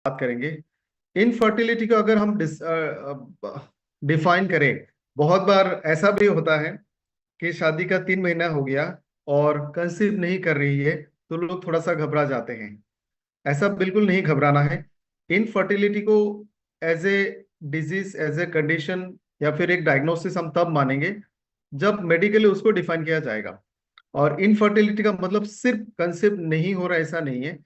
बात करेंगे। इनफर्टिलिटी को अगर हम डिफाइन करें, बहुत बार ऐसा भी होता है कि शादी का 3 महीना हो गया और कंसीव नहीं कर रही है, तो लोग थोड़ा सा घबरा जाते हैं। ऐसा बिल्कुल नहीं घबराना है। इनफर्टिलिटी को as a disease, as a condition या फिर एक डायग्नोसिस हम तब मानेंगे जब मेडिकली उसको डिफाइन किया जाएगा। और इनफर्टिलिटी का मतलब सिर्फ कंसेप्ट नहीं हो रहा ऐसा नहीं है,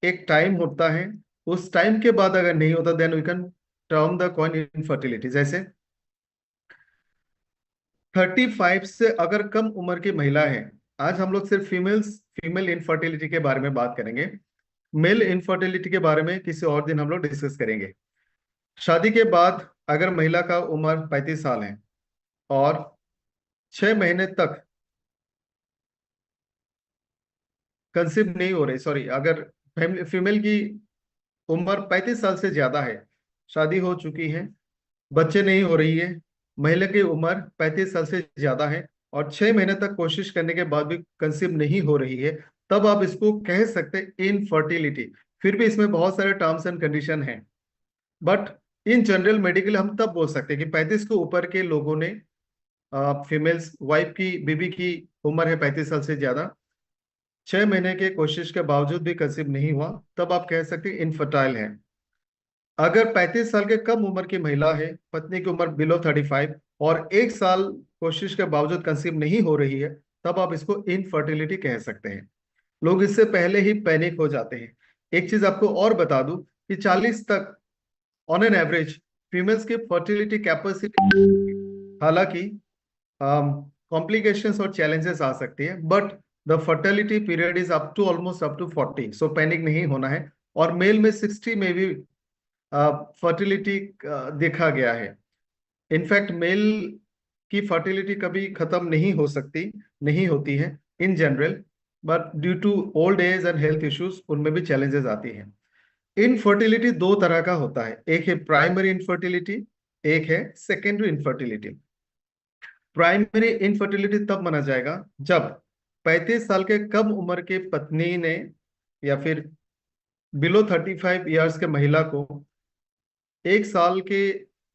एक टाइम होता है, उस टाइम के बाद अगर नहीं होता then we can term the coin infertility. जैसे 35 से अगर कम उम्र की महिला है, आज हम लोग सिर्फ फीमेल इनफर्टिलिटी के बारे में बात करेंगे, मेल इनफर्टिलिटी के बारे में किसी और दिन हम लोग डिस्कस करेंगे। शादी के बाद अगर महिला का उम्र 35 साल है और 6 महीने तक कंसीव नहीं हो रही, सॉरी, अगर फीमेल की उम्र 35 साल से ज्यादा है, शादी हो चुकी है, बच्चे नहीं हो रही है, महिला की उम्र 35 साल से ज्यादा है और 6 महीने तक कोशिश करने के बाद भी कंसीव नहीं हो रही है, तब आप इसको कह सकते हैं इनफर्टिलिटी। फिर भी इसमें बहुत सारे टर्म्स एंड कंडीशन हैं, बट इन जनरल मेडिकल हम तब बोल सकते हैं कि 35 के ऊपर के लोगों ने, फीमेल्स वाइफ की, बीबी की उम्र है 35 साल से ज्यादा, 6 महीने के कोशिश के बावजूद भी कंसीव नहीं हुआ, तब आप कह सकते हैं इनफर्टाइल है। अगर 35 साल के कम उम्र की महिला है, पत्नी की उम्र बिलो 35 और 1 साल कोशिश के बावजूद कंसीव नहीं हो रही है, तब आप इसको इनफर्टिलिटी कह सकते हैं। लोग इससे पहले ही पैनिक हो जाते हैं। एक चीज आपको और बता दूं कि 40 तक ऑन एन एवरेज फीमेल्स की फर्टिलिटी कैपेसिटी, हालांकि कॉम्प्लिकेशंस और चैलेंजेस आ सकती है, but the fertility period is up to almost up to 40, so panic नहीं होना है। और मेल में 60 में भी फर्टिलिटी देखा गया है। इनफैक्ट मेल की फर्टिलिटी कभी खत्म नहीं हो सकती, नहीं होती है in general, but due to old age and health issues उनमें भी चैलेंजेस आती हैं। इनफर्टिलिटी दो तरह का होता है, एक है प्राइमरी इनफर्टिलिटी, एक है सेकेंडरी इनफर्टिलिटी। प्राइमरी इनफर्टिलिटी तब माना जाएगा जब 35 साल के कम उम्र के पत्नी ने या फिर बिलो 35 ईयर्स के महिला को 1 साल के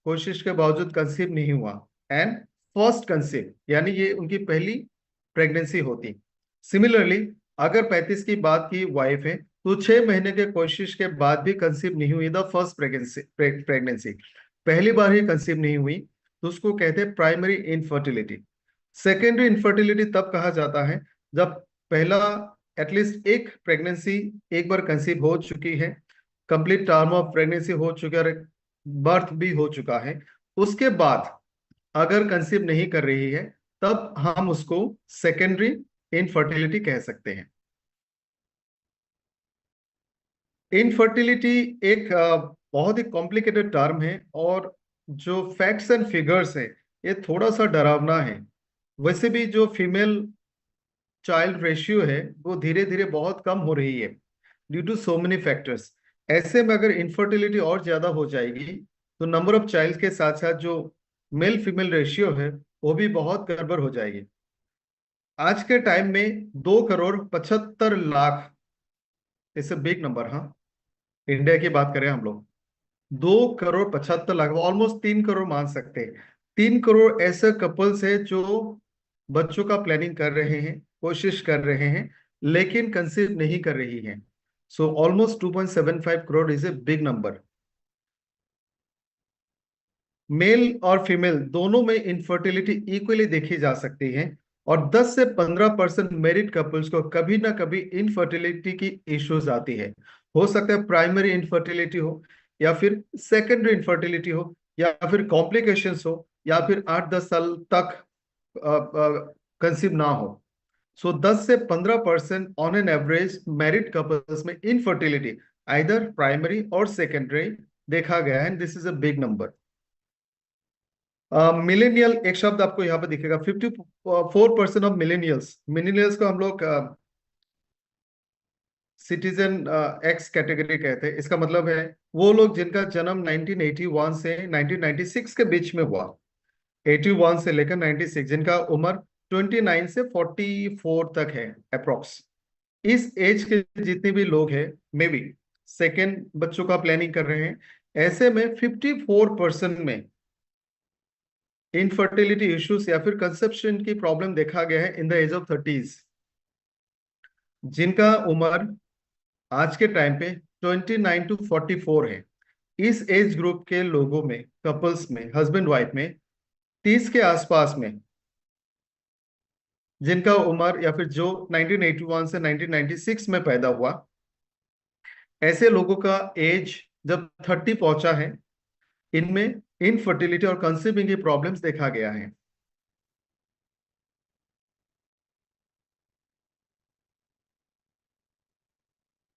कोशिश के बावजूद कंसीव नहीं हुआ, एंड फर्स्ट कंसीव यानी ये उनकी पहली प्रेगनेंसी होती। सिमिलरली अगर 35 की बात की वाइफ है तो 6 महीने के कोशिश के बाद भी कंसीव नहीं हुई, द फर्स्ट प्रेगनेंसी पहली बार ही कंसीव नहीं हुई, तो उसको कहते हैं प्राइमरी इनफर्टिलिटी। सेकेंडरी इनफर्टिलिटी तब कहा जाता है जब पहला एटलीस्ट एक प्रेगनेंसी एक बार कंसीव हो चुकी है, कंप्लीट टर्म ऑफ प्रेगनेंसी हो चुका है, बर्थ भी हो चुका है, उसके बाद अगर कंसीव नहीं कर रही है, तब हम उसको सेकेंडरी इनफर्टिलिटी कह सकते हैं। इनफर्टिलिटी एक बहुत ही कॉम्प्लिकेटेड टर्म है, और जो फैक्ट्स एंड फिगर्स है ये थोड़ा सा डरावना है। वैसे भी जो फीमेल चाइल्ड रेशियो है वो धीरे धीरे बहुत कम हो रही है due to so many factors. ऐसे में अगर इनफर्टिलिटी और ज्यादा हो जाएगी तो नंबर ऑफ चाइल्ड के साथ साथ जो मेल फीमेल रेशियो है वो भी बहुत गड़बड़ हो जाएगी। आज के टाइम में 2 crore 75 lakh, it's a big number, हाँ, इंडिया की बात करें हम लोग, 2 करोड़ 75 लाख, ऑलमोस्ट 3 करोड़ मान सकते हैं। 3 करोड़ ऐसे कपल्स है जो बच्चों का प्लानिंग कर रहे हैं, कोशिश कर रहे हैं, लेकिन कंसीव नहीं कर रही हैं। So almost 2.75 crore is a big number. Male और फीमेल दोनों में इनफर्टिलिटी इक्वली देखी जा सकती है, और 10 से 15% मैरिड कपल्स को कभी ना कभी इनफर्टिलिटी की इश्यूज आती है। हो सकता है प्राइमरी इनफर्टिलिटी हो, या फिर सेकेंडरी इनफर्टिलिटी हो, या फिर कॉम्प्लिकेशंस हो, या फिर 8-10 साल तक कंसीव ना हो। सो 10 से 15% on an average married couples में इनफर्टिलिटी आइदर प्राइमरी और सेकेंडरी देखा गया है, and this is a big number. Millennial एक शब्द आपको यहाँ पे दिखेगा, 54% ऑफ मिलेनियल्स, मिलेनियल्स को हम लोग सिटीजन एक्स कैटेगरी कहते हैं। इसका मतलब है वो लोग जिनका जन्म 1981 से 1996 के बीच में हुआ, 81 से लेकर 96, जिनका उम्र 29 से 44 तक है अप्रोक्स। इस एज के जितने भी लोग हैं, मे बी सेकेंड बच्चों का प्लानिंग कर रहे हैं, ऐसे में 54% में इनफर्टिलिटी इश्यूज या फिर कंसेप्शन की प्रॉब्लम देखा गया है in the age of 30s, जिनका उम्र आज के टाइम पे 29 to 44 है। इस एज ग्रुप के लोगों में, कपल्स में, हस्बैंड वाइफ में 30 के आसपास में, जिनका उम्र या फिर जो 1981 से 1996 में पैदा हुआ, ऐसे लोगों का एज जब 30 पहुंचा है, इनमें इनफर्टिलिटी और कंसीविंग की प्रॉब्लम्स देखा गया है।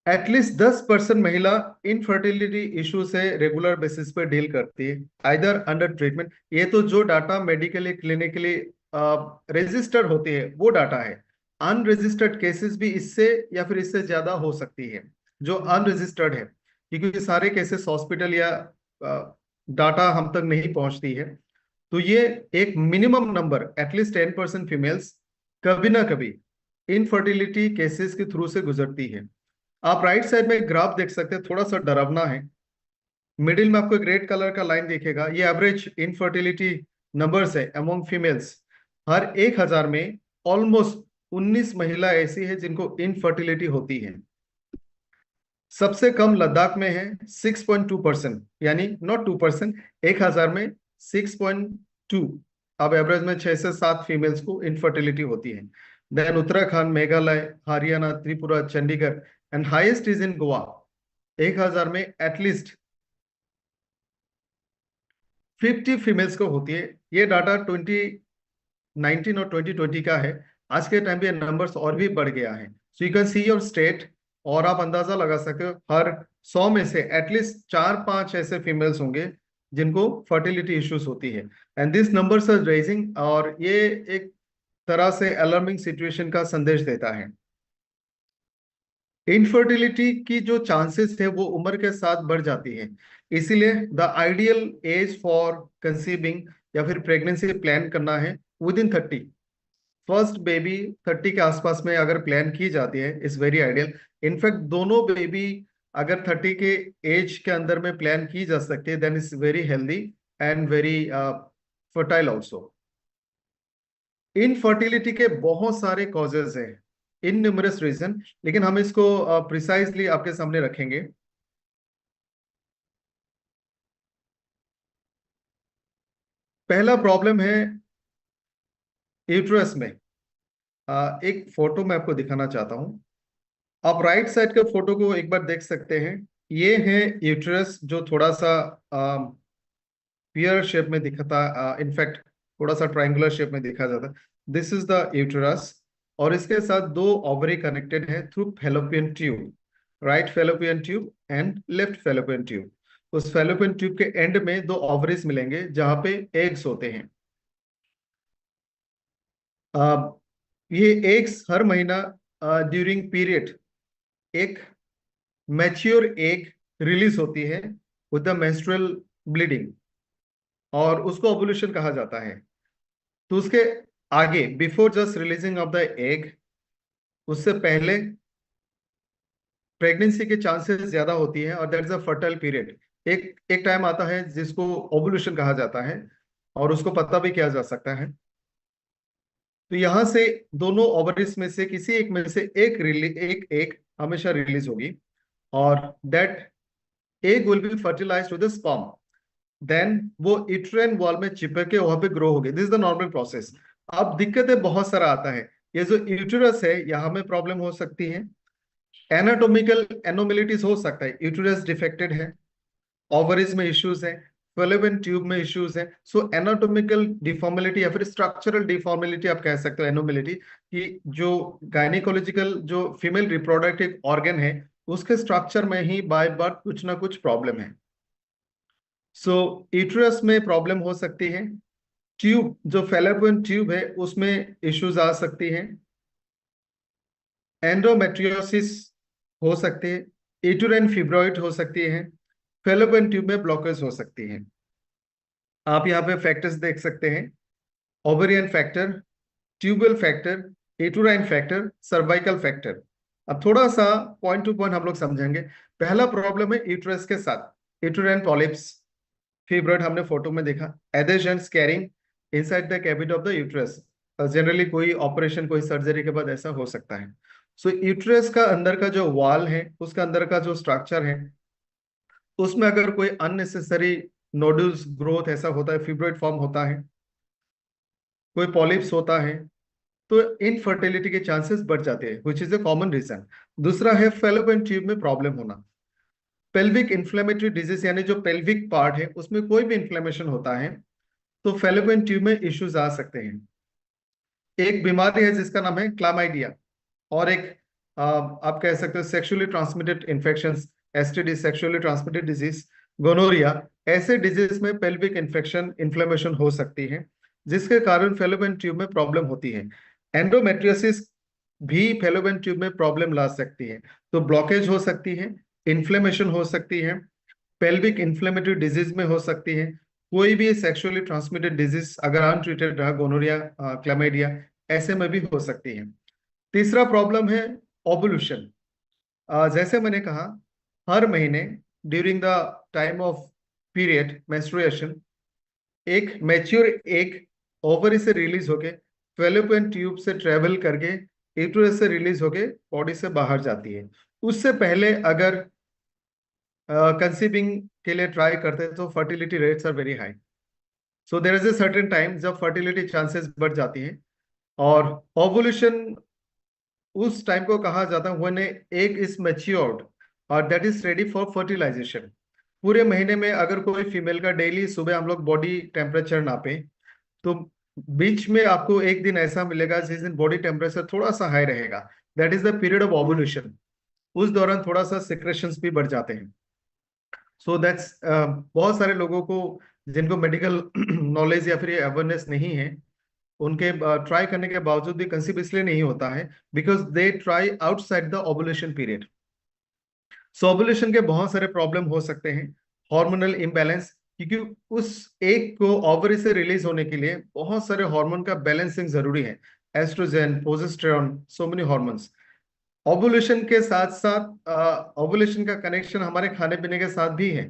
एटलीस्ट 10% महिला इनफर्टिलिटी इशू से रेगुलर बेसिस पे डील करती है, आइदर अंडर ट्रीटमेंट। ये तो जो डाटा मेडिकली क्लिनिकली रजिस्टर्ड होती है वो डाटा है। अनरजिस्टर्ड केसेस भी इससे या फिर इससे ज्यादा हो सकती है जो अनरजिस्टर्ड है, क्योंकि सारे केसेस हॉस्पिटल या डाटा हम तक नहीं पहुंचती है। तो ये एक मिनिमम नंबर, एटलीस्ट 10% फीमेल्स कभी ना कभी इनफर्टिलिटी केसेस के थ्रू से गुजरती है। आप राइट साइड में ग्राफ देख सकते हैं, थोड़ा सा डरावना है। मिडिल में आपको एक रेड कलर का लाइन दिखेगा, ये एवरेज इनफर्टिलिटी नंबर्स है अमोंग फीमेल्स। हर 1000 में ऑलमोस्ट 19 महिला ऐसी है जिनको इनफर्टिलिटी होती है। सबसे कम लद्दाख में है 6.2%, यानी नॉट 2%, 1000 में 6.2। अब एवरेज में 6 से 7 फीमेल्स को इनफर्टिलिटी होती है। Then Uttarakhand, Meghalaya, Haryana, Tripura, Chandigarh and highest is in Goa. 1000 में एटलीस्ट 50 फीमेल्स को होती है। ये डाटा 2019 और 2020 का है। आज के टाइम पे नंबर्स और भी बढ़ गया है। So you can see your state, और आप अंदाजा लगा सकते हो हर 100 में से एटलीस्ट 4-5 ऐसे फीमेल्स होंगे जिनको फर्टिलिटी इश्यूज होती है। And this numbers are raising, और ये एक तरह से अलार्मिंग सिचुएशन का संदेश देता है। इनफर्टिलिटी की जो चांसेस है वो उम्र के साथ बढ़ जाती है। इसीलिए the ideal age for conceiving या फिर प्रेगनेंसी प्लान करना है विद इन 30। फर्स्ट बेबी 30 के आसपास में अगर प्लान की जाती है इज वेरी आइडियल। इनफैक्ट दोनों बेबी अगर 30 के एज के अंदर में प्लान की जा सकती है, then is very healthy and very fertile also. Infertility के बहुत सारे कॉजेज हैं, इन न्यूमरस रीजन, लेकिन हम इसको प्रिसाइजली आपके सामने रखेंगे। पहला प्रॉब्लम है यूट्रस में। एक फोटो मैं आपको दिखाना चाहता हूं। आप राइट साइड के फोटो को एक बार देख सकते हैं। ये है यूट्रस, जो थोड़ा सा पियर शेप में दिखता, इनफैक्ट थोड़ा सा ट्रायंगुलर शेप में दिखा जाता है। दिस इज द यूट्रस, और इसके साथ दो ओवरी कनेक्टेड है through fallopian tube, right fallopian tube and left fallopian tube. उस फैलोपियन ट्यूब के एंड में दो ओवरीज मिलेंगे जहां पे एग्स होते हैं। अ, ये एग्स हर महीना ड्यूरिंग पीरियड एक मैच्योर एग रिलीज होती है विद द मेंस्ट्रुअल ब्लीडिंग, और उसको ओवुलेशन कहा जाता है। तो उसके आगे, before just releasing of the egg, उससे पहले प्रेगनेंसी के चांसेस ज्यादा होती है, और that is a fertile period. एक एक टाइम आता है जिसको ओवुलेशन कहा जाता है, और उसको पता भी किया जा सकता है। तो यहां से दोनों ओवरीज में से किसी एक में से एक एग हमेशा रिलीज होगी, और that egg will be fertilized with the sperm. Then वो यूट्राइन वॉल में चिपक के वहां पे ग्रो होगी। This is the normal process. अब दिक्कतें बहुत सारा आता है। ये जो यूटेरस है, यहाँ में प्रॉब्लम हो सकती है। एनाटोमिकल एनोमेलिटीज हो सकता है, यूटेरस डिफेक्टेड है, ओवरीज में इश्यूज है, फैलोपियन ट्यूब में इश्यूज है। सो एनाटोमिकल डिफॉर्मेलिटी या फिर स्ट्रक्चरल डिफॉर्मेलिटी आप कह सकते हो, एनोमेलिटी, कि जो गायनिकोलॉजिकल जो फीमेल रिप्रोडक्टिव ऑर्गन है उसके स्ट्रक्चर में ही बाय बर्थ कुछ ना कुछ प्रॉब्लम है। सो यूटेरस में प्रॉब्लम हो सकती है। ट्यूब, जो फैलोपियन ट्यूब है, उसमें इश्यूज आ सकती हैं। एंडोमेट्रियोसिस हो सकती है, यूटेराइन फिब्रॉइड हो सकती है, फैलोपियन ट्यूब में ब्लॉकेज हो सकती है। आप यहाँ पे फैक्टर्स देख सकते हैं, ovarian factor, tubal factor, uterine factor, cervical factor. अब थोड़ा सा पॉइंट टू पॉइंट हम लोग समझेंगे। पहला प्रॉब्लम है यूट्रस के साथ यूटेराइन पॉलिप्स, फिब्रॉइड हमने फोटो में देखा, एडेशंस carrying inside the cavity of the uterus. Generally कोई ऑपरेशन, कोई सर्जरी के बाद ऐसा हो सकता है। सो यूट्रस का अंदर का जो वॉल है, उसका अंदर का जो स्ट्रक्चर है, उसमें अगर कोई अननेसेसरी नोडुल्स ग्रोथ ऐसा होता है, फिब्रॉइड फॉर्म होता है, कोई पॉलिप्स होता है, तो इनफर्टिलिटी के चांसेस बढ़ जाते हैं, which is a common reason. दूसरा है फेलोपियन ट्यूब में प्रॉब्लम होना। पेल्विक इन्फ्लेमेटरी डिजीज यानी जो पेल्विक पार्ट है उसमें कोई भी इन्फ्लेमेशन होता है तो फेलोपियन ट्यूब में इश्यूज आ सकते हैं। एक बीमारी है जिसका नाम है क्लामाइडिया, और एक आप कह सकते हो sexually transmitted infections, STD, sexually transmitted disease, gonorrhoea. ऐसे डिजीज में पेल्विक इन्फेक्शन, इन्फ्लेमेशन हो सकती है, जिसके कारण फेलोपियन ट्यूब में प्रॉब्लम होती है। एंडोमेट्रियोसिस भी फेलोपियन ट्यूब में प्रॉब्लम ला सकती है। तो ब्लॉकेज हो सकती है, इन्फ्लेमेशन हो सकती है, पेल्विक इन्फ्लेमेटरी डिजीज में हो सकती है, कोई भी सेक्सुअली ट्रांसमिटेड डिजीज अगर अनट्रीटेड रहा, गोनोरिया, क्लैमिडिया, ऐसे में भी हो सकती है। तीसरा प्रॉब्लम है ओवुलेशन। जैसे मैंने कहा, हर महीने during the time of period menstruation एक मैच्योर एग ओवरी से रिलीज होके फेलोपियन ट्यूब से ट्रेवल करके यूट्रस से रिलीज होके बॉडी से बाहर जाती है। उससे पहले अगर कंसीविंग के लिए ट्राई करते हैं तो fertility rates are very high. So there is a certain time जब फर्टिलिटी चांसेस बढ़ जाती हैं। और ओवुलेशन उस टाइम को कहा जाता है व्हेन एग इज मैच्योर्ड और that is ready for fertilization. पूरे महीने में अगर कोई फीमेल का डेली सुबह हम लोग बॉडी टेम्परेचर नापे तो बीच में आपको एक दिन ऐसा मिलेगा जिस दिन बॉडी टेम्परेचर थोड़ा सा हाई रहेगा, that is the period of ovulation. उस दौरान थोड़ा सा सिक्रेशंस भी बढ़ जाते हैं। सो दैट्स बहुत सारे लोगों को जिनको मेडिकल नॉलेज या फिर अवेयरनेस नहीं है, उनके ट्राई करने के बावजूद भी कंसीव इसलिए नहीं होता है because they try outside the ovulation period. So ovulation के बहुत सारे प्रॉब्लम हो सकते हैं। हार्मोनल इम्बैलेंस, क्योंकि उस एग को ओवरी से रिलीज होने के लिए बहुत सारे हार्मोन का बैलेंसिंग जरूरी है, oestrogen, progesterone, so many hormones. Ovulation के साथ साथ ओवुलेशन का कनेक्शन हमारे खाने पीने के साथ भी है।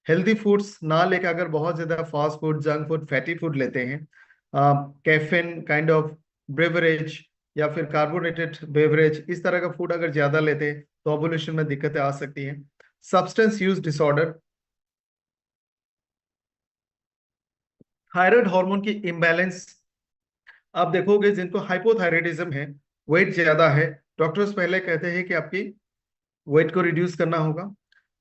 हेल्दी फूड्स ना लेकर अगर बहुत ज्यादा fast food, junk food, fatty food लेते हैं, कैफीन काइंड ऑफ ब्रेवरेज या फिर कार्बोनेटेड बेवरेज, इस तरह का फूड अगर ज्यादा लेते हैं तो ओवुलेशन में दिक्कतें आ सकती हैं। Substance use disorder, thyroid hormone की इम्बैलेंस। आप देखोगे जिनको हाइपोथायराइडिज्म है, वेट ज्यादा है, डॉक्टर्स पहले कहते हैं कि आपकी वेट को रिड्यूस करना होगा,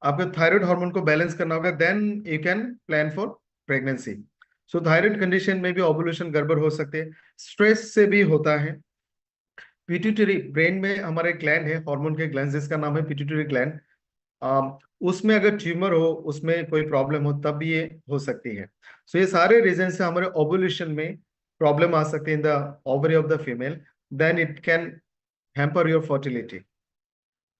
आपको थायराइड हार्मोन को बैलेंस करना होगा, then you can plan for pregnancy. So thyroid condition में भी ओवुलेशन गड़बड़ हो सकते हैं। स्ट्रेस से भी होता है। पिट्यूटरी, ब्रेन में हमारे ग्लैंड है, हार्मोन के ग्लैंड, जिसका नाम है पिट्यूटरी ग्लैंड। उसमें अगर ट्यूमर हो, उसमें कोई प्रॉब्लम हो, तब भी ये हो सकती है। सो ये सारे रीजन से हमारे ओवुलेशन में प्रॉब्लम आ सकती है in the ovary of the female, then it can hamper your fertility.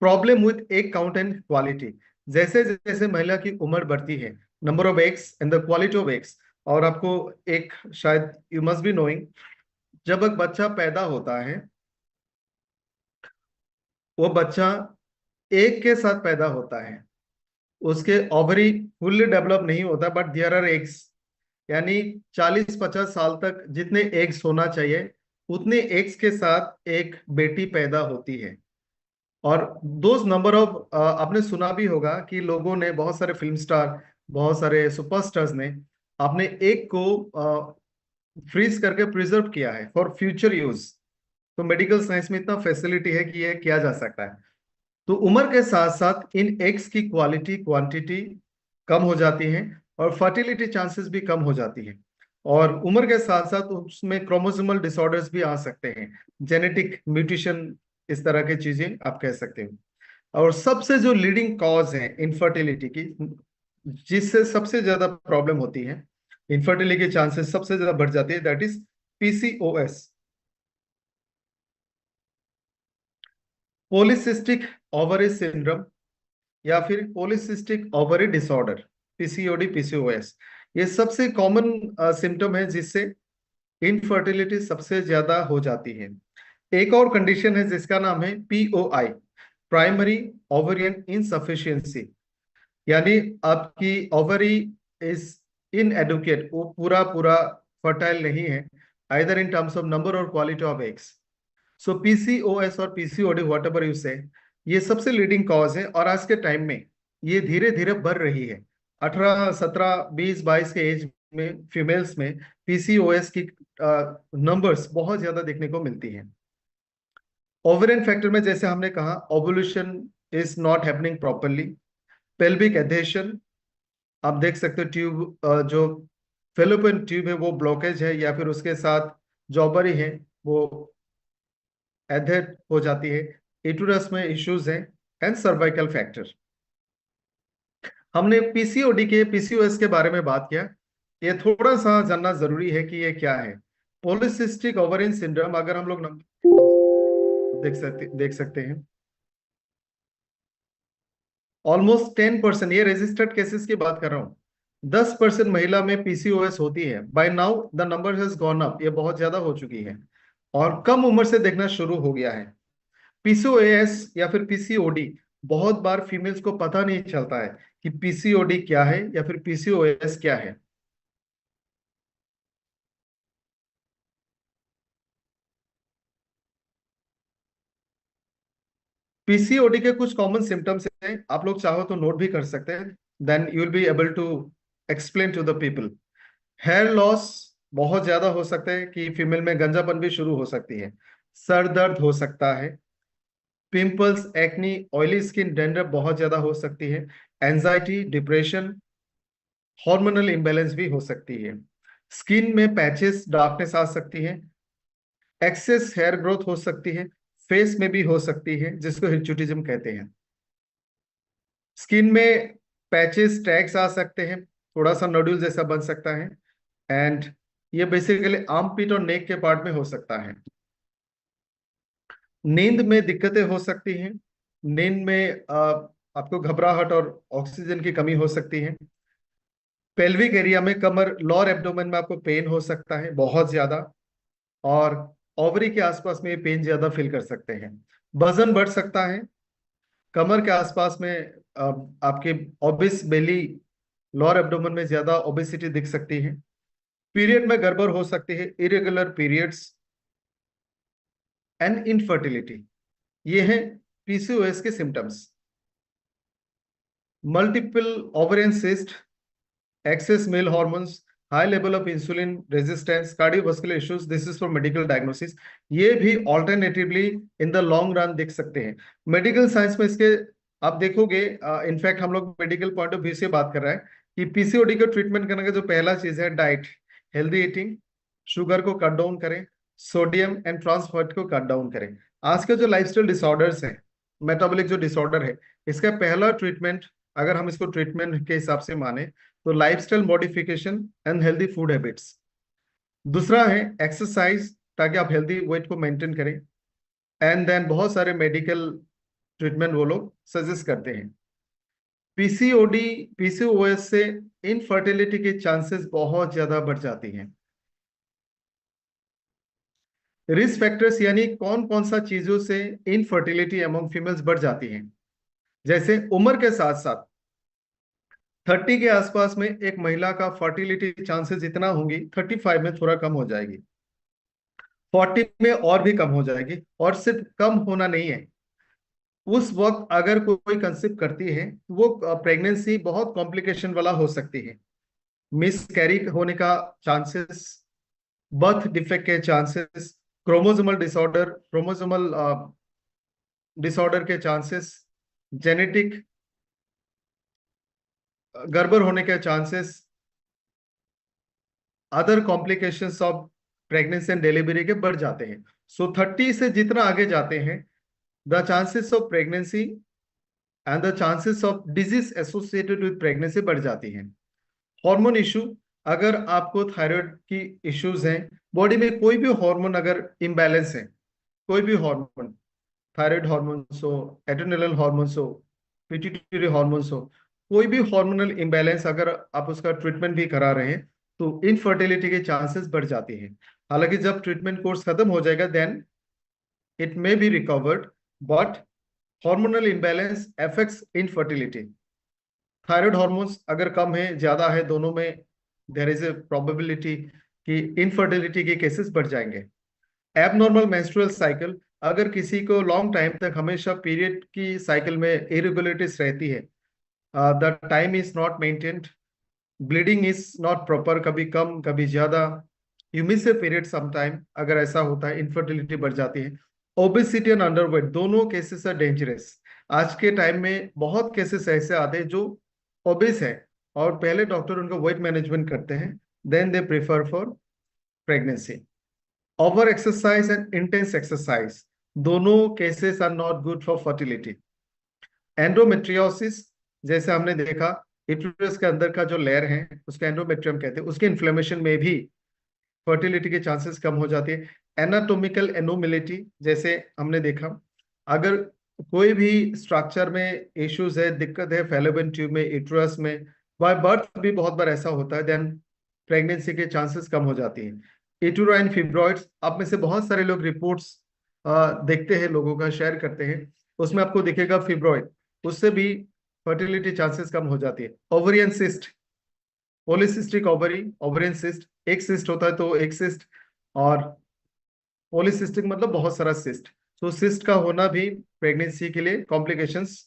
Problem with egg count and quality, जैसे जैसे महिला की उम्र बढ़ती है, number of eggs and the quality of eggs. और आपको एक शायद यू मस्ट बी नोइंग, जब एक बच्चा पैदा होता है, वो बच्चा एग के साथ पैदा होता है, उसके ओवरी फुल्ली डेवलप नहीं होता, बट देयर आर एग्स। यानी 40-50 साल तक जितने एग्स होना चाहिए उतने एग्स के साथ एक बेटी पैदा होती है। और दो नंबर ऑफ, आपने सुना भी होगा कि लोगों ने, बहुत सारे फिल्म स्टार, बहुत सारे सुपरस्टार्स ने अपने एग को फ्रीज करके प्रिजर्व किया है फॉर फ्यूचर यूज। तो मेडिकल साइंस में इतना फैसिलिटी है कि यह किया जा सकता है। तो उम्र के साथ साथ इन एग्स की क्वालिटी, क्वांटिटी कम हो जाती है और फर्टिलिटी चांसेस भी कम हो जाती है। और उम्र के साथ साथ उसमें क्रोमोसोमल डिसऑर्डर्स भी आ सकते हैं, जेनेटिक म्यूटेशन, इस तरह की चीजें आप कह सकते हो। और सबसे जो लीडिंग कॉज है इनफर्टिलिटी की, जिससे सबसे ज्यादा प्रॉब्लम होती है, इनफर्टिलिटी के चांसेस सबसे ज्यादा बढ़ जाती है, that is PCOS, polycystic ovary syndrome, या फिर polycystic ovary disorder, PCOD, PCOS. ये सबसे कॉमन सिम्टम है जिससे इनफर्टिलिटी सबसे ज्यादा हो जाती है। एक और कंडीशन है जिसका नाम है पीओआई, प्राइमरी ओवेरियन इनसफिशियंसी, यानी आपकी ओवरी इज इनएडुकेट, वो पूरा पूरा फर्टाइल नहीं है, either in terms of number और quality of eggs. So PCOS और PCOD whatever you say, ये सबसे लीडिंग कॉज है और आज के टाइम में ये धीरे धीरे बढ़ रही है। 18, 17, 20, 22 के एज में फीमेल्स में पीसीओएस की नंबर्स बहुत ज्यादा देखने को मिलती है। ओवेरियन फैक्टर में जैसे हमने कहा, ovulation is not happening properly. Pelvic adhesion, आप देख सकते हो ट्यूब, जो फेलोपियन ट्यूब है वो ब्लॉकेज है, या फिर उसके साथ जो ओवरी है वो एडेड हो जाती है। यूटेरस में इश्यूज हैं एंड सर्वाइकल फैक्टर। हमने पीसीओडी के पीसीओएस के बारे में बात किया, ये थोड़ा सा जानना जरूरी है कि ये क्या है। पॉलीसिस्टिक ओवरियन सिंड्रोम, अगर हम लोग देख सकते हैं, ऑलमोस्ट 10%, ये रजिस्टर्ड केसेस की बात कर रहा हूँ, 10% महिला में पीसीओएस होती है। By now the number has gone up, ये बहुत ज्यादा हो चुकी है और कम उम्र से देखना शुरू हो गया है। पीसीओएस या फिर पीसीओडी, बहुत बार फीमेल्स को पता नहीं चलता है कि पीसीओडी क्या है या फिर पीसीओएस क्या है। पीसीओडी के कुछ कॉमन सिम्टम्स हैं, आप लोग चाहो तो नोट भी कर सकते हैं, then you will be able to explain to the people. Hair loss बहुत ज्यादा हो सकता है कि फीमेल में गंजापन भी शुरू हो सकती है। सर दर्द हो सकता है, pimples, acne, oily skin, dandruff बहुत ज्यादा हो सकती है, एंजाइटी, डिप्रेशन, हार्मोनल इम्बैलेंस भी हो सकती है। स्किन में पैचेस, डार्कनेस आ सकती है, एक्सेस हेयर ग्रोथ हो सकती है, फेस में भी हो सकती है जिसको हिरचुटिज्म कहते हैं। स्किन में पैचेस, टैग्स आ सकते हैं, थोड़ा सा नोड्यूल जैसा बन सकता है, एंड ये बेसिकली आर्म पिट और नेक के पार्ट में हो सकता है। नींद में दिक्कतें हो सकती हैं, नींद में आपको घबराहट और ऑक्सीजन की कमी हो सकती है। पेल्विक एरिया में, कमर, लोअर एब्डोमेन में आपको पेन हो सकता है बहुत ज्यादा, और ओवरी के आसपास में ये पेन ज्यादा फील कर सकते हैं। वजन बढ़ सकता है, कमर के आसपास में आपके ओबिस बेली, लोअर एब्डोमेन में ज्यादा ओबेसिटी दिख सकती है। पीरियड में गड़बड़ हो सकती है, इरेगुलर पीरियड्स एंड इनफर्टिलिटी, ये है पीसीओएस के symptoms. Multiple ovarian cyst, excess male hormones, high level of insulin resistance, cardiovascular issues, this is for medical diagnosis। ये भी alternatively in the long run देख सकते हैं। मेडिकल साइंस में इसके आप देखोगे, इनफैक्ट हम लोग मेडिकल पॉइंट ऑफ व्यू से बात कर रहे हैं कि पीसीओडी को ट्रीटमेंट करने का जो पहला चीज है डाइट, हेल्दी ईटिंग, शुगर को कट डाउन करें, सोडियम एंड ट्रांस फैट को कट डाउन करें। आज के जो लाइफस्टाइल डिसऑर्डर्स हैं, मेटाबॉलिक जो डिसऑर्डर है, इसका पहला ट्रीटमेंट, अगर हम इसको ट्रीटमेंट के हिसाब से माने, तो lifestyle modification and healthy food habits. दूसरा है एक्सरसाइज, ताकि आप हेल्दी वेट को मेंटेन करें, एंड देन बहुत सारे मेडिकल ट्रीटमेंट वो लोग सजेस्ट करते हैं। पीसीओडी, पीसीओएस से इनफर्टिलिटी के चांसेस बहुत ज्यादा बढ़ जाती हैं। रिस्क फैक्टर्स, यानी कौन कौन सा चीजों से इनफर्टिलिटी अमंग फीमेल्स बढ़ जाती हैं, जैसे उम्र के साथ साथ 30 के आसपास में एक महिला का फर्टिलिटी चांसेस इतना होंगी, 35 में थोड़ा कम हो जाएगी, 40 में और भी कम हो जाएगी, और सिर्फ कम होना नहीं है, उस वक्त अगर कोई कंसीव करती है तो वो प्रेगनेंसी बहुत कॉम्प्लिकेशन वाला हो सकती है। मिस कैरी होने का चांसेस, बर्थ डिफेक्ट के चांसेस, क्रोमोसोमल डिसऑर्डर के चांसेस, जेनेटिक गड़बड़ होने के chances, other complications of pregnancy and delivery के बढ़ जाते हैं। सो 30 से जितना आगे जाते हैं, the chances of pregnancy and the chances of disease associated with pregnancy बढ़ जाती हैं। हार्मोन इशू, अगर आपको थायराइड की इश्यूज हैं, बॉडी में कोई भी हार्मोन अगर इम्बैलेंस है, कोई भी हार्मोन, थायराइड हार्मोन्स हो, एड्रेनल हार्मोन्स हो, पिट्यूटरी हार्मोन्स हो, कोई भी हार्मोनल इम्बैलेंस अगर आप उसका ट्रीटमेंट भी करा रहे हैं, तो इनफर्टिलिटी के चांसेस बढ़ जाती हैं। हालांकि जब ट्रीटमेंट कोर्स खत्म हो जाएगा, then it may be recovered, but hormonal imbalance affects infertility. Thyroid hormones अगर कम है ज्यादा है, दोनों में देयर इज ए प्रोबेबिलिटी कि इनफर्टिलिटी के केसेस बढ़ जाएंगे। एबनॉर्मल मेंस्ट्रुअल साइकिल, अगर किसी को लॉन्ग टाइम तक हमेशा पीरियड की साइकिल में इरेगुलरिटीज रहती है, the time is not maintained, bleeding is not proper, कभी कम कभी ज्यादा, you miss a period sometime, अगर ऐसा होता है इनफर्टिलिटी बढ़ जाती है। ओबेसिटी एंड अंडरवेट, दोनों केसेस आर डेंजरस। आज के टाइम में बहुत केसेस ऐसे आते हैं जो ओबेस है और पहले डॉक्टर उनका वेट मैनेजमेंट करते हैं, then they prefer for pregnancy. Over exercise and intense exercise, दोनों cases are not good for fertility. Endometriosis, जैसे हमने देखा यूटेरस के अंदर का जो लेयर है उसका एंडोमेट्रियम कहते हैं, उसके इन्फ्लेमेशन में भी फर्टिलिटी के चांसेस कम हो जाती है। एनाटोमिकल एनोमिलिटी, जैसे हमने देखा अगर कोई भी स्ट्रक्चर में इश्यूज है, दिक्कत है फैलोपियन ट्यूब में, यूटेरस में, बाय बर्थ भी बहुत बार ऐसा होता है, देन प्रेगनेंसी के चांसेस कम हो जाती है। यूटेराइन फिब्रॉइड्स, आप में से बहुत सारे लोग रिपोर्ट्स देखते हैं, लोगों का शेयर करते हैं, उसमें आपको दिखेगा फिब्रॉइड, उससे भी फर्टिलिटी चांसेस कम हो जाती है। Ovarian cyst, polycystic ovary, ovarian cyst, एक सिस्ट होता है तो एक सिस्ट, और पॉलीसिस्टिक मतलब बहुत सारा सिस्ट, तो सिस्ट का होना भी प्रेगनेंसी के लिए कॉम्प्लिकेशंस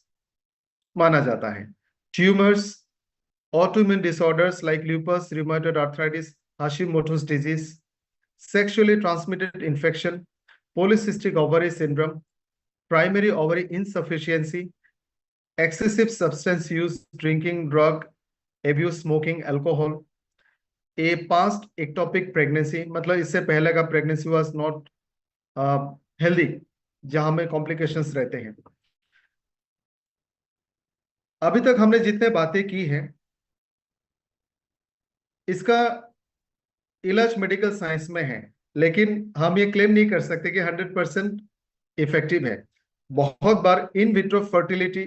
माना जाता है। Tumours, autoimmune disorders like lupus, rheumatoid arthritis, Hashimoto's disease, sexually transmitted infection, polycystic ovary syndrome, primary ovary insufficiency, excessive substance use, drinking, drug abuse, smoking, alcohol, a past ectopic pregnancy, मतलब इससे पहले का pregnancy was not healthy, जहां में complications रहते हैं। अभी तक हमने जितने बातें की हैं, इसका इलाज मेडिकल साइंस में है, लेकिन हम ये क्लेम नहीं कर सकते कि 100% इफेक्टिव है। बहुत बार in vitro fertility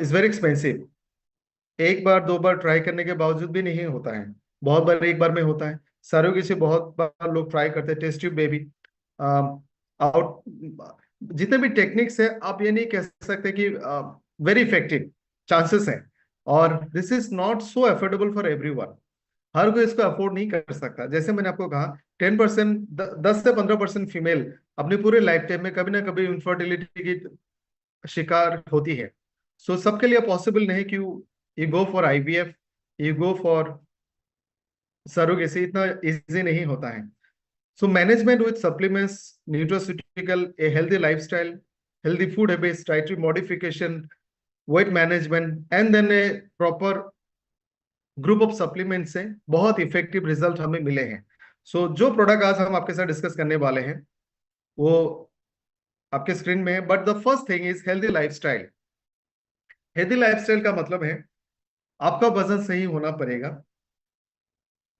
is very expensive, एक बार दो बार ट्राई करने के बावजूद भी नहीं होता है, बहुत बार एक बार में होता है। सरोगेसी बहुत बार लोग ट्राई करते हैं, टेस्ट ट्यूब बेबी, आउट, जितने भी टेक्निक्स है, आप ये नहीं कह सकते कि वेरी इफेक्टिव चांसेस है, और this is not so affordable for everyone. हर कोई इसको अफोर्ड नहीं कर सकता। जैसे मैंने आपको कहा 10%, 10 से 15% फीमेल अपने पूरे लाइफ टाइम में कभी ना कभी इनफर्टिलिटी की शिकार होती है। सो सबके लिए पॉसिबल नहीं कि you go for IVF, you go for surrogacy, इतना इजी नहीं होता है। So management with supplements, nutraceutical, a healthy lifestyle, healthy food habits, dietary modification, weight management and then a proper group of supplement से बहुत effective result हमें मिले हैं। सो जो प्रोडक्ट आज हम आपके साथ डिस्कस करने वाले हैं वो आपके स्क्रीन में है, but the first thing is healthy lifestyle. Healthy lifestyle का मतलब है आपका वजन सही होना पड़ेगा।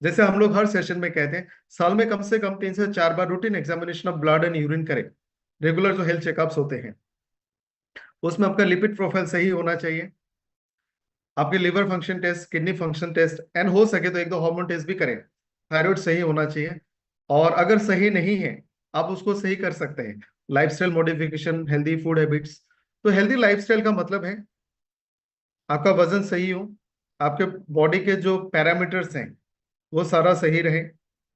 जैसे हम लोग हर सेशन में कहते हैं, साल में कम से कम 3 से 4 बार routine examination of blood and urine करें। रेगुलर जो हेल्थ चेकअप्स होते हैं उसमें आपका लिपिड प्रोफाइल सही होना चाहिए, आपके liver function test, kidney function test, and हो सके तो एक दो हार्मोन टेस्ट भी करें। थायराइड सही होना चाहिए, और अगर सही नहीं है आप उसको सही कर सकते हैं। Lifestyle modification, healthy food habits. तो हेल्दी लाइफस्टाइल का मतलब है आपका वजन सही हो, आपके बॉडी के जो पैरामीटर्स हैं वो सारा सही रहे,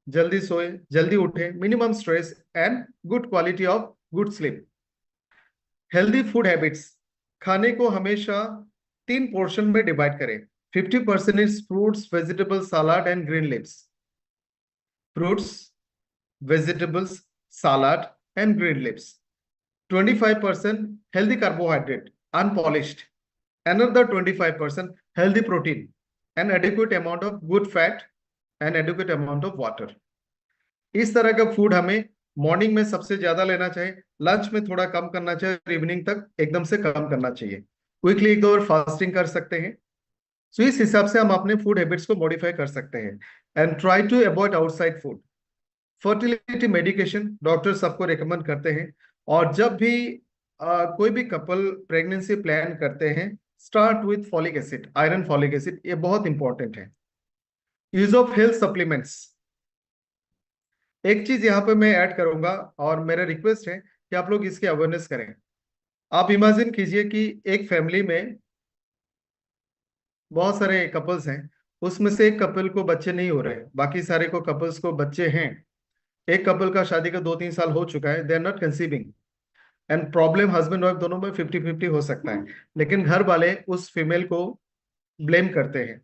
जल्दी सोए, जल्दी उठे, minimum stress and good quality of good sleep. Healthy food habits, खाने को हमेशा 3 पोर्शन में डिवाइड करें। 50% is fruits, vegetables, salad and green leaves. Fruits, vegetables, salad and green leaves. 25% healthy carbohydrate, unpolished. Another 25% healthy protein, an adequate amount of good fat, and adequate amount of water. इस तरह का food हमें morning में सबसे ज्यादा लेना चाहिए, lunch में थोड़ा कम करना चाहिए, और इवनिंग तक एकदम से कम करना चाहिए। क्विकली एक दो बार फास्टिंग कर सकते हैं। सो इस हिसाब से हम अपने फूड हैबिट्स को मॉडिफाई कर सकते हैं। And try to avoid outside food. Fertility medication doctor सबको रिकमेंड करते हैं, और जब भी कोई भी कपल प्रेगनेंसी प्लान करते हैं, start with folic acid, iron folic acid, ये बहुत इंपॉर्टेंट है। यूज ऑफ हेल्थ सप्लीमेंट्स, एक चीज यहाँ पे मैं ऐड करूंगा और मेरा रिक्वेस्ट है कि आप लोग इसकी अवेयरनेस करें। आप इमेजिन कीजिए कि एक फैमिली में बहुत सारे कपल्स हैं, उसमें से एक कपल को बच्चे नहीं हो रहे, बाकी सारे को कपल्स को बच्चे हैं। एक कपल का शादी का 2-3 साल हो चुका है, they are not conceiving, and problem husband wife दोनों में 50-50 हो सकता है, लेकिन घर वाले उस फीमेल को ब्लेम करते हैं।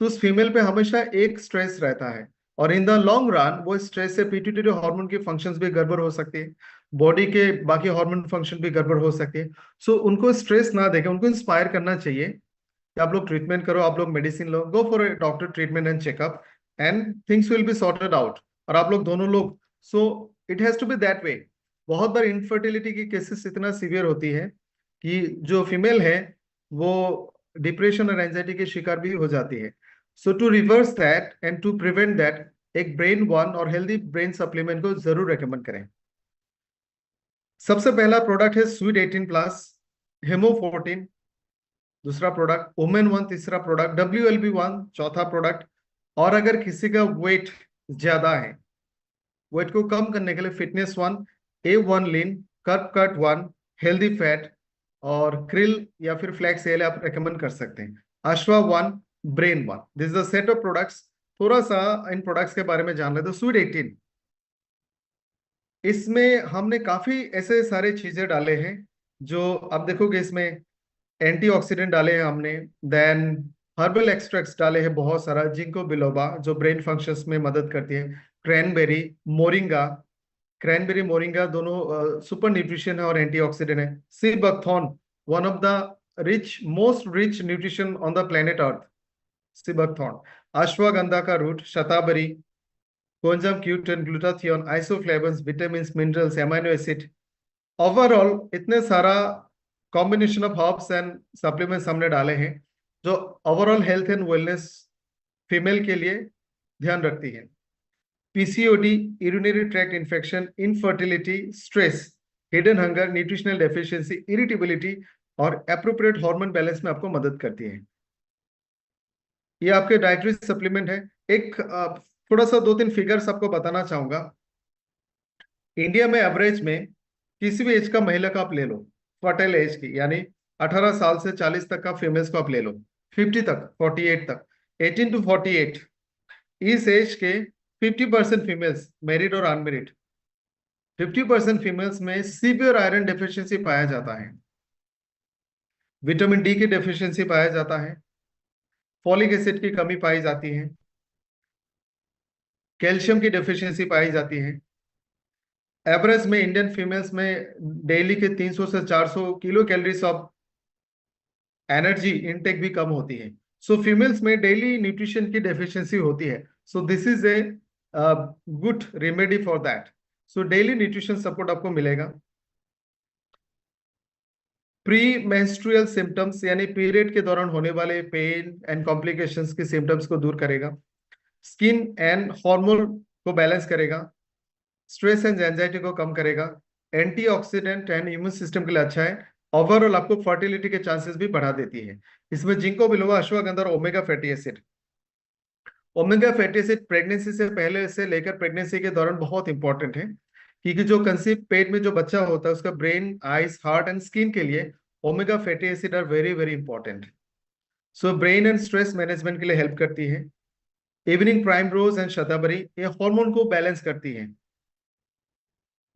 तो उस फीमेल पे हमेशा एक स्ट्रेस रहता है, और इन द लॉन्ग रन वो स्ट्रेस से पिट्यूटरी हार्मोन की फंक्शंस भी गड़बड़ हो सकती है, बॉडी के बाकी हार्मोन फंक्शन भी गड़बड़ हो सकती है। सो उनको स्ट्रेस ना देके उनको इंस्पायर करना चाहिए कि आप लोग ट्रीटमेंट करो, आप लोग मेडिसिन लो, go for a doctor treatment and checkup, and things will be sorted out. और आप लोग दोनों लोग, so it has to be that way. बहुत बार इनफर्टिलिटी की केसेस इतना सीवियर होती है कि जो फीमेल है वो डिप्रेशन और एंजाइटी के शिकार भी हो जाती है। So to reverse that and to prevent that, एक ब्रेन वन और हेल्दी ब्रेन सप्लीमेंट को जरूर रेकमेंड करें। सबसे पहला प्रोडक्ट है स्वीट 18+, हेमो14, दूसरा प्रोडक्ट ओमेन वन, तीसरा प्रोडक्ट WLB1, चौथा प्रोडक्ट। और अगर किसी का वेट ज्यादा है, वेट को कम करने के लिए fitness one, A1 lean, carb cut one, healthy fat, और क्रिल या फिर फ्लैक्स एल आप रेकमेंड कर सकते हैं। Ashwa one, brain one, this is the set of products. थोड़ा सा इन प्रोडक्ट्स के बारे में जान लेते हैं। स्वीट 18, इसमें हमने काफी ऐसे सारे चीजें डाले हैं जो आप देखोगे, इसमें एंटीऑक्सीडेंट डाले हैं हमने, देन हर्बल एक्सट्रैक्ट्स डाले हैं बहुत सारा, जिंको बिलोबा जो ब्रेन फंक्शंस में मदद करती है, क्रैनबेरी, मोरिंगा, क्रैनबेरी मोरिंगा दोनों सुपर न्यूट्रिशन है और एंटीऑक्सीडेंट है। Sea buckthorn, one of the most rich nutrition on the planet earth, sea buckthorn. Ashwagandha का रूट, शताबरी, कोंजम क्यूटन, glutathione, isoflavones, vitamin, minerals, amino acid, overall इतने सारा combination of herbs and supplements हमने डाले हैं जो overall health and wellness female के लिए ध्यान रखती है। PCOD, urinary tract infection, infertility, stress, hidden hunger, nutritional deficiency, irritability और एप्रोप्रिएट हार्मोन बैलेंस में आपको मदद करती है। ये आपके डाइटरी सप्लीमेंट है। एक थोड़ा सा 2-3 फिगर्स आपको बताना चाहूंगा। इंडिया में एवरेज में किसी भी एज का महिला का आप ले लो, फर्टाइल एज की, यानी 18 साल से 40 तक का फीमेल्स को आप ले लो, 50 तक, 48 तक, 18 to 48, इस एज के 50% फीमेल्स, मैरिड और अनमेरिड, 50% फीमेल्स में सीवियर आयरन डेफिशिएंसी पाया जाता है, विटामिन डी की डेफिशिएंसी पाया जाता है, फॉलिक एसिड की कमी पाई जाती है, कैल्शियम की डेफिशिएंसी पाई जाती है। एवरेज में इंडियन फीमेल्स में डेली के 300 से 400 kilo calories of energy intake भी कम होती है। सो फीमेल्स में डेली न्यूट्रिशन की डेफिशिएंसी होती है। So this is a good remedy for that. So daily nutrition support आपको मिलेगा। प्री मेंस्ट्रुअल सिम्टम्स, यानी पीरियड के दौरान होने वाले पेन एंड कॉम्प्लिकेशंस के सिम्टम्स को दूर करेगा, स्किन एंड हार्मोन को बैलेंस करेगा, स्ट्रेस एंड एंजाइटी को कम करेगा, एंटीऑक्सीडेंट एंड इम्यून सिस्टम के लिए अच्छा है, ओवरऑल आपको फर्टिलिटी के चांसेस भी बढ़ा देती है। इसमें जिंको बिलोबा, अश्वगंधा और omega fatty acid. Omega fatty acid pregnancy से पहले से लेकर प्रेगनेंसी के दौरान बहुत इंपॉर्टेंट है, क्योंकि जो कंसीव पेट में जो बच्चा होता है उसका brain, eyes, heart and skin के लिए omega fatty acid are very very important. So brain and stress management के लिए हेल्प करती है। Evening primrose and shatavari ये हार्मोन को बैलेंस करती है।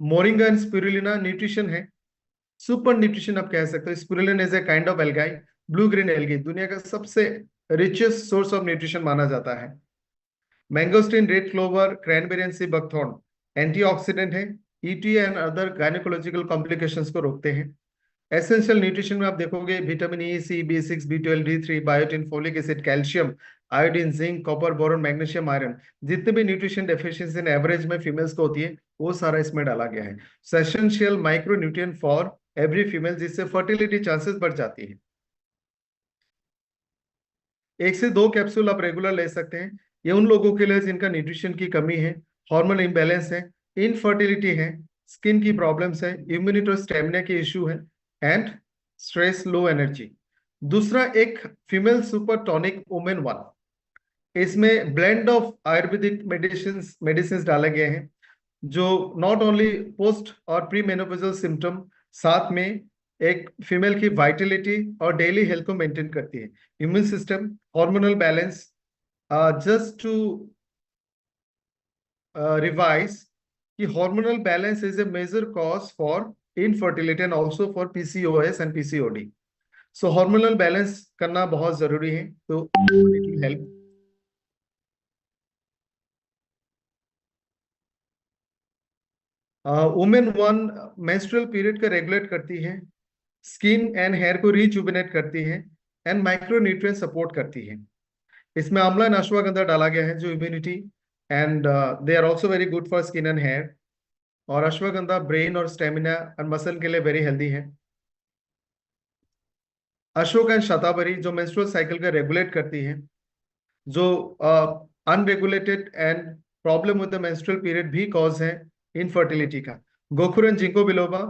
मोरिंगा एंड स्पिरुलिना न्यूट्रिशन है, सुपर न्यूट्रिशन आप कह सकते हो। Spirulina is a kind of algae, blue green algae, दुनिया का सबसे रिचेस्ट सोर्स ऑफ न्यूट्रिशन माना जाता है। Mangosteen, red clover, cranberry and sea buckthorn antioxidant है, ईटी एंड अदर गायनेकोलॉजिकल कॉम्प्लिकेशंस को रोकते हैं। एसेंशियल न्यूट्रिशन में आप देखोगे vitamin E, C, B6, B12, D3, biotin, folic acid, calcium, iodine, zinc, copper, boron, magnesium, iron, जितने भी न्यूट्रिशन डेफिशिएंसी इन एवरेज में फीमेल्स को होती है वो सारा इसमें डाला गया है। Essential micro nutrient for every female, जिससे फर्टिलिटी चांसेस बढ़ जाती है। 1 से 2 कैप्सूल आप रेगुलर ले सकते हैं। ये उन लोगों के लिए जिनका न्यूट्रिशन की कमी है, हार्मोन इम्बैलेंस है, इनफर्टिलिटी है, स्किन की प्रॉब्लम्स है, इम्यूनिटी और स्टेमिना के इश्यू है, एंड स्ट्रेस, लो एनर्जी। दूसरा एक female super tonic women one, इसमें ब्लेंड ऑफ आयुर्वेदिक मेडिसिन डाले गए हैं जो नॉट ओनली पोस्ट और प्री मेनोपॉजल सिम्टम, साथ में एक फीमेल की वाइटलिटी और डेली हेल्थ को मेंटेन करती है। Immune system, hormonal balance, just to revise कि hormonal balance is a major cause for infertility and also for PCOS and PCOD. So hormonal balance करना बहुत जरूरी है, तो it will help. Women one menstrual period का regulate करती है, skin and hair को रिजुविनेट करती है, एंड माइक्रो न्यूट्रिएंट सपोर्ट करती है। इसमें आंवला एंड अश्वगंधा डाला गया है जो immunity and they are also very good for skin and hair. और अश्वगंधा ब्रेन और स्टेमिना और मसल के लिए वेरी हेल्दी है। अशोक एंड शतावरी जो मेंस्ट्रुअल साइकिल का रेगुलेट करती है, जो unregulated and problem with the menstrual period भी कॉज है इनफर्टिलिटी का। गोखुर and ginkgo biloba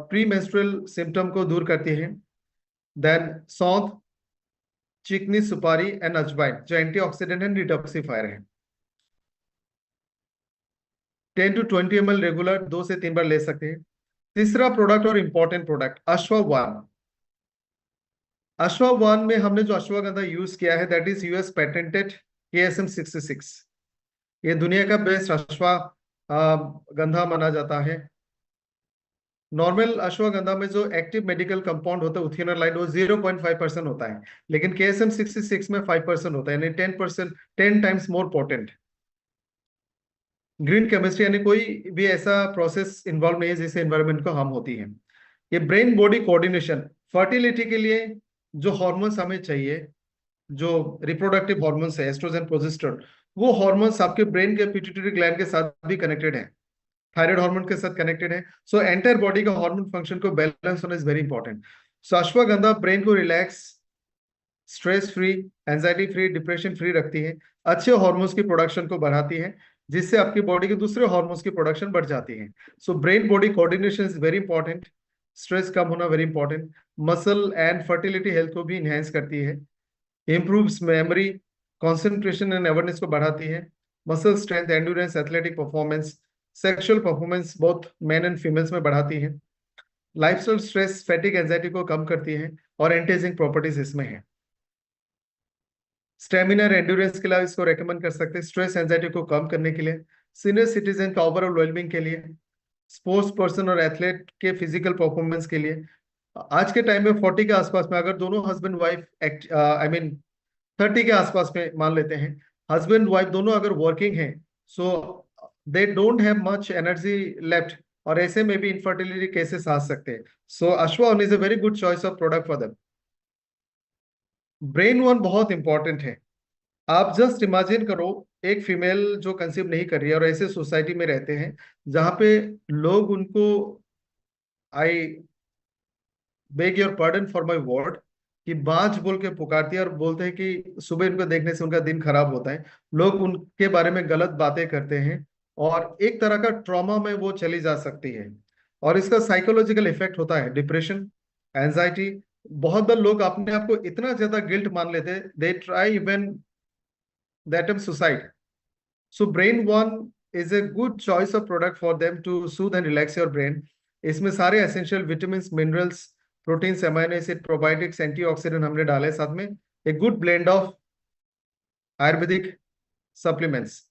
pre menstrual symptom को दूर करती है। देन सौंठ, चिकनी सुपारी एंड अजवाइन जो एंटीऑक्सीडेंट एंड डिटॉक्सिफायर है। 10 to 20 ml रेगुलर 2 से 3 बार ले सकते हैं। तीसरा प्रोडक्ट और इंपॉर्टेंट प्रोडक्ट अश्ववान। अश्ववान में हमने जो अश्वगंधा यूज किया है that is US patented KSM 66। ये दुनिया का बेस्ट गंधा माना जाता है। नॉर्मल अश्वगंधा में जो एक्टिव मेडिकल कंपाउंड होता है उथियोनालाइड वो 0.5% होता है, लेकिन KSM 66 में 5% होता है, यानी 10%, 10 times more potent. Green chemistry यानी कोई भी ऐसा प्रोसेस इन्वॉल्व नहीं है जिससे एनवायरमेंट को हार्म होती है। ये ब्रेन बॉडी कोऑर्डिनेशन, फर्टिलिटी के लिए जो हॉर्मोन्स हमें चाहिए, जो रिप्रोडक्टिव हॉर्मोन्स है एस्ट्रोजन प्रोजेस्टेरोन, वो हॉर्मोन्स आपके ब्रेन के पिट्यूटरी ग्लैंड के साथ भी कनेक्टेड है, थायराइड हार्मोन के साथ कनेक्टेड है। सो एंटायर बॉडी का हार्मोन फंक्शन को बैलेंस होना is very important. So ashwagandha brain को relax, stress free, anxiety free, depression free रखती है, अच्छे हार्मोन्स की प्रोडक्शन को बढ़ाती है, जिससे आपकी बॉडी के दूसरे हार्मोन्स की प्रोडक्शन बढ़ जाती है। So brain body coordination is very important. Stress कम होना very important. Muscle and fertility health को भी इनहेंस करती है। Improves memory, concentration and awareness को बढ़ाती है। Muscle strength, endurance, athletic performance, sexual performance both men and females में बढ़ाती है। लाइफस्टाइल स्ट्रेस, फैटिक, एंजाइटी को कम करती है, और एंटी एजिंग प्रॉपर्टीज इसमें है। स्टेमिना और एंड्योरेंस के लिए इसको रेकमेंड कर सकते हैं, स्ट्रेस एंजाइटी को कम करने के लिए, सीनियर सिटीजन का ओवरऑल वेलबींग के लिए, स्पोर्ट्स पर्सन और एथलेट के फिजिकल परफॉर्मेंस के लिए। आज के टाइम में 40 के आसपास में अगर दोनों हस्बैंड वाइफ आई मीन 30 के आसपास में मान लेते हैं, हस्बैंड वाइफ दोनों अगर वर्किंग हैं, so they don't have much energy left, और ऐसे में भी इनफर्टिलिटी केसेस आ सकते हैं। सो अश्वान is a very good choice of product for them. Brain one बहुत इंपॉर्टेंट है। आप जस्ट इमेजिन करो, एक फीमेल जो कंसीव नहीं कर रही है और ऐसे सोसाइटी में रहते हैं जहां पे लोग उनको, I beg your pardon for my word, कि बांझ बोल के पुकारती है और बोलते हैं कि सुबह इनको देखने से उनका दिन खराब होता है, लोग उनके बारे में गलत बातें करते हैं, और एक तरह का ट्रॉमा में वो चली जा सकती है। और इसका साइकोलॉजिकल इफेक्ट होता है, डिप्रेशन, एंजाइटी। बहुत बार लोग अपने आप को इतना ज्यादा गिल्ट मान लेते हैं, they try even that um suicide. So Brain One is a good choice of product for them to soothe and relax your brain. इसमें सारे essential vitamins, minerals, proteins, amino acid, probiotics, antioxidant हमने डाले साथ में, एक good blend of Ayurvedic supplements.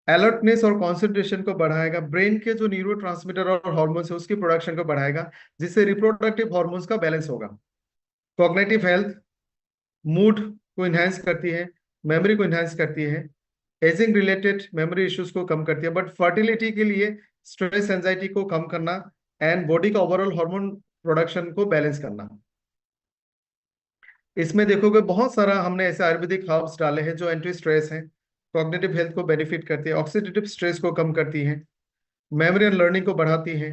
Alertness और concentration को बढ़ाएगा, ब्रेन के जो न्यूरोट्रांसमीटर और हार्मोन्स है उसकी प्रोडक्शन को बढ़ाएगा, जिससे रिप्रोडक्टिव हार्मोन्स का बैलेंस होगा। कॉग्निटिव हेल्थ, मूड को इनहेंस करती है, मेमोरी को इनहेंस करती है, एजिंग रिलेटेड मेमोरी इश्यूज को कम करती है। बट फर्टिलिटी के लिए स्ट्रेस एंजाइटी को कम करना एंड बॉडी का ओवरऑल हार्मोन प्रोडक्शन को बैलेंस करना। इसमें देखोगे बहुत सारा हमने ऐसे आयुर्वेदिक हर्ब्स डाले हैं जो एंटी स्ट्रेस हैं, कॉग्निटिव हेल्थ को बेनिफिट करती है, ऑक्सीडेटिव स्ट्रेस को कम करती है, मेमोरी एंड लर्निंग को बढ़ाती है,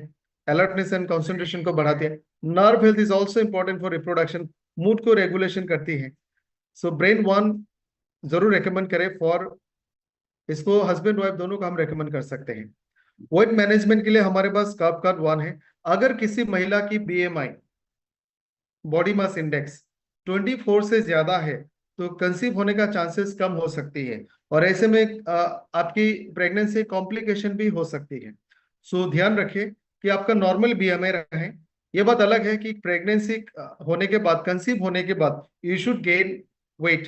अलर्टनेस एंड कंसंट्रेशन को बढ़ाती है। Nerve health is also important for reproduction, mood को रेगुलेशन करती है। सो ब्रेन वन जरूर रेकमेंड करें फॉर, इसको हस्बैंड वाइफ दोनों को हम रेकमेंड कर सकते हैं। वेट मैनेजमेंट के लिए हमारे पास कर्ब कार्ड वन है। अगर किसी महिला की BMI, बॉडी मास इंडेक्स 24 से ज्यादा है तो कंसीव होने का चांसेस कम हो सकती है, और ऐसे में आपकी प्रेगनेंसी कॉम्प्लिकेशन भी हो सकती है। सो ध्यान रखिए कि आपका नॉर्मल BMI रहे, ये बात अलग है कि प्रेगनेंसी होने के बाद, कंसीव होने के बाद you should gain weight.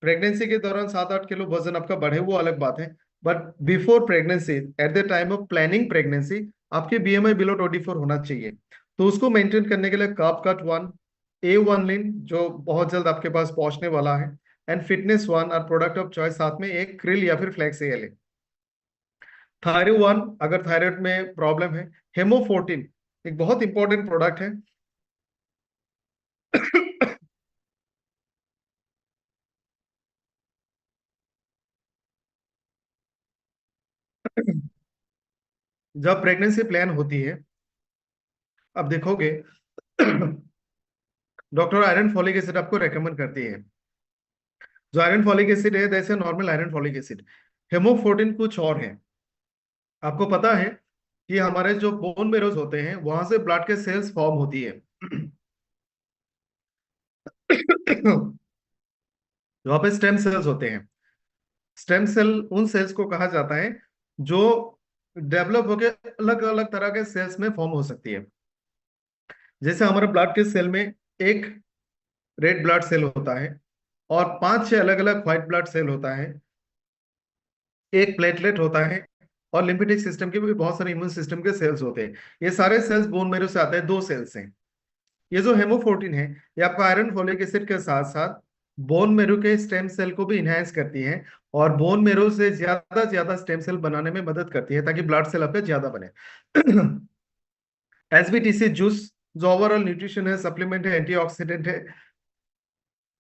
Pregnancy के दौरान 7-8 किलो वजन आपका बढ़े, वो अलग बात है। But before pregnancy, at the time of planning pregnancy, आपके बीएमआई बिलो 24 होना चाहिए। तो उसको मेंटेन करने के लिए कार्ब कट वन, A1 लिन जो बहुत जल्द आपके पास पहुंचने वाला है, एंड फिटनेस वन और प्रोडक्ट ऑफ चॉइस, साथ में एक क्रिल या फिर फ्लैक्स एल है। थायरो वन अगर थायराइड में प्रॉब्लम है। हेमोफोर्टिन एक बहुत इंपॉर्टेंट प्रोडक्ट है। जब प्रेगनेंसी प्लान होती है, अब देखोगे डॉक्टर आयरन फॉलिक एसिड आपको रेकमेंड करती है। जो आयरन फॉलिक एसिड है जैसे नॉर्मल आयरन फॉलिक एसिड, हेमोफोर्टिन कुछ और है। आपको पता है कि हमारे जो बोन मेरोज होते हैं वहां से ब्लड के सेल्स फॉर्म होती है। वहां पे स्टेम सेल्स होते हैं। स्टेम सेल उन सेल्स को कहा जाता है जो डेवलप होकर अलग अलग तरह के सेल्स में फॉर्म हो सकती है। जैसे हमारे ब्लड के सेल में एक रेड ब्लड सेल होता है, और 5-6 अलग अलग व्हाइट ब्लड सेल होता है, एक प्लेटलेट होता है, और लिम्फेटिक सिस्टम के भी बहुत सारे इम्यून सिस्टम के सेल्स होते हैं। ये सारे सेल्स बोन मेरो से आते हैं, 2 सेल्स हैं। ये जो हेमोफोर्टिन है, ये आपका आयरन फोलिक एसिड के साथ साथ बोन मेरो के स्टेम सेल को भी इनहेंस करती है, और बोन मेरो से ज्यादा स्टेम सेल बनाने में मदद करती है ताकि ब्लड सेल आपके ज्यादा बने। एसबीटीसी जूस जो ओवरऑल न्यूट्रिशन है, सप्लीमेंट है, एंटीऑक्सीडेंट है,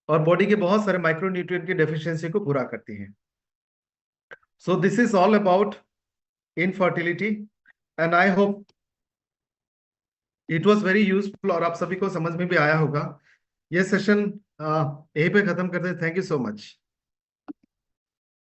और बॉडी के बहुत सारे माइक्रो न्यूट्रिएंट की डेफिशिएंसी को पूरा करती है। So this is all about infertility, and I hope it was very useful और आप सभी को समझ में भी आया होगा। ये सेशन यहीं पे खत्म करते हैं। Thank you so much.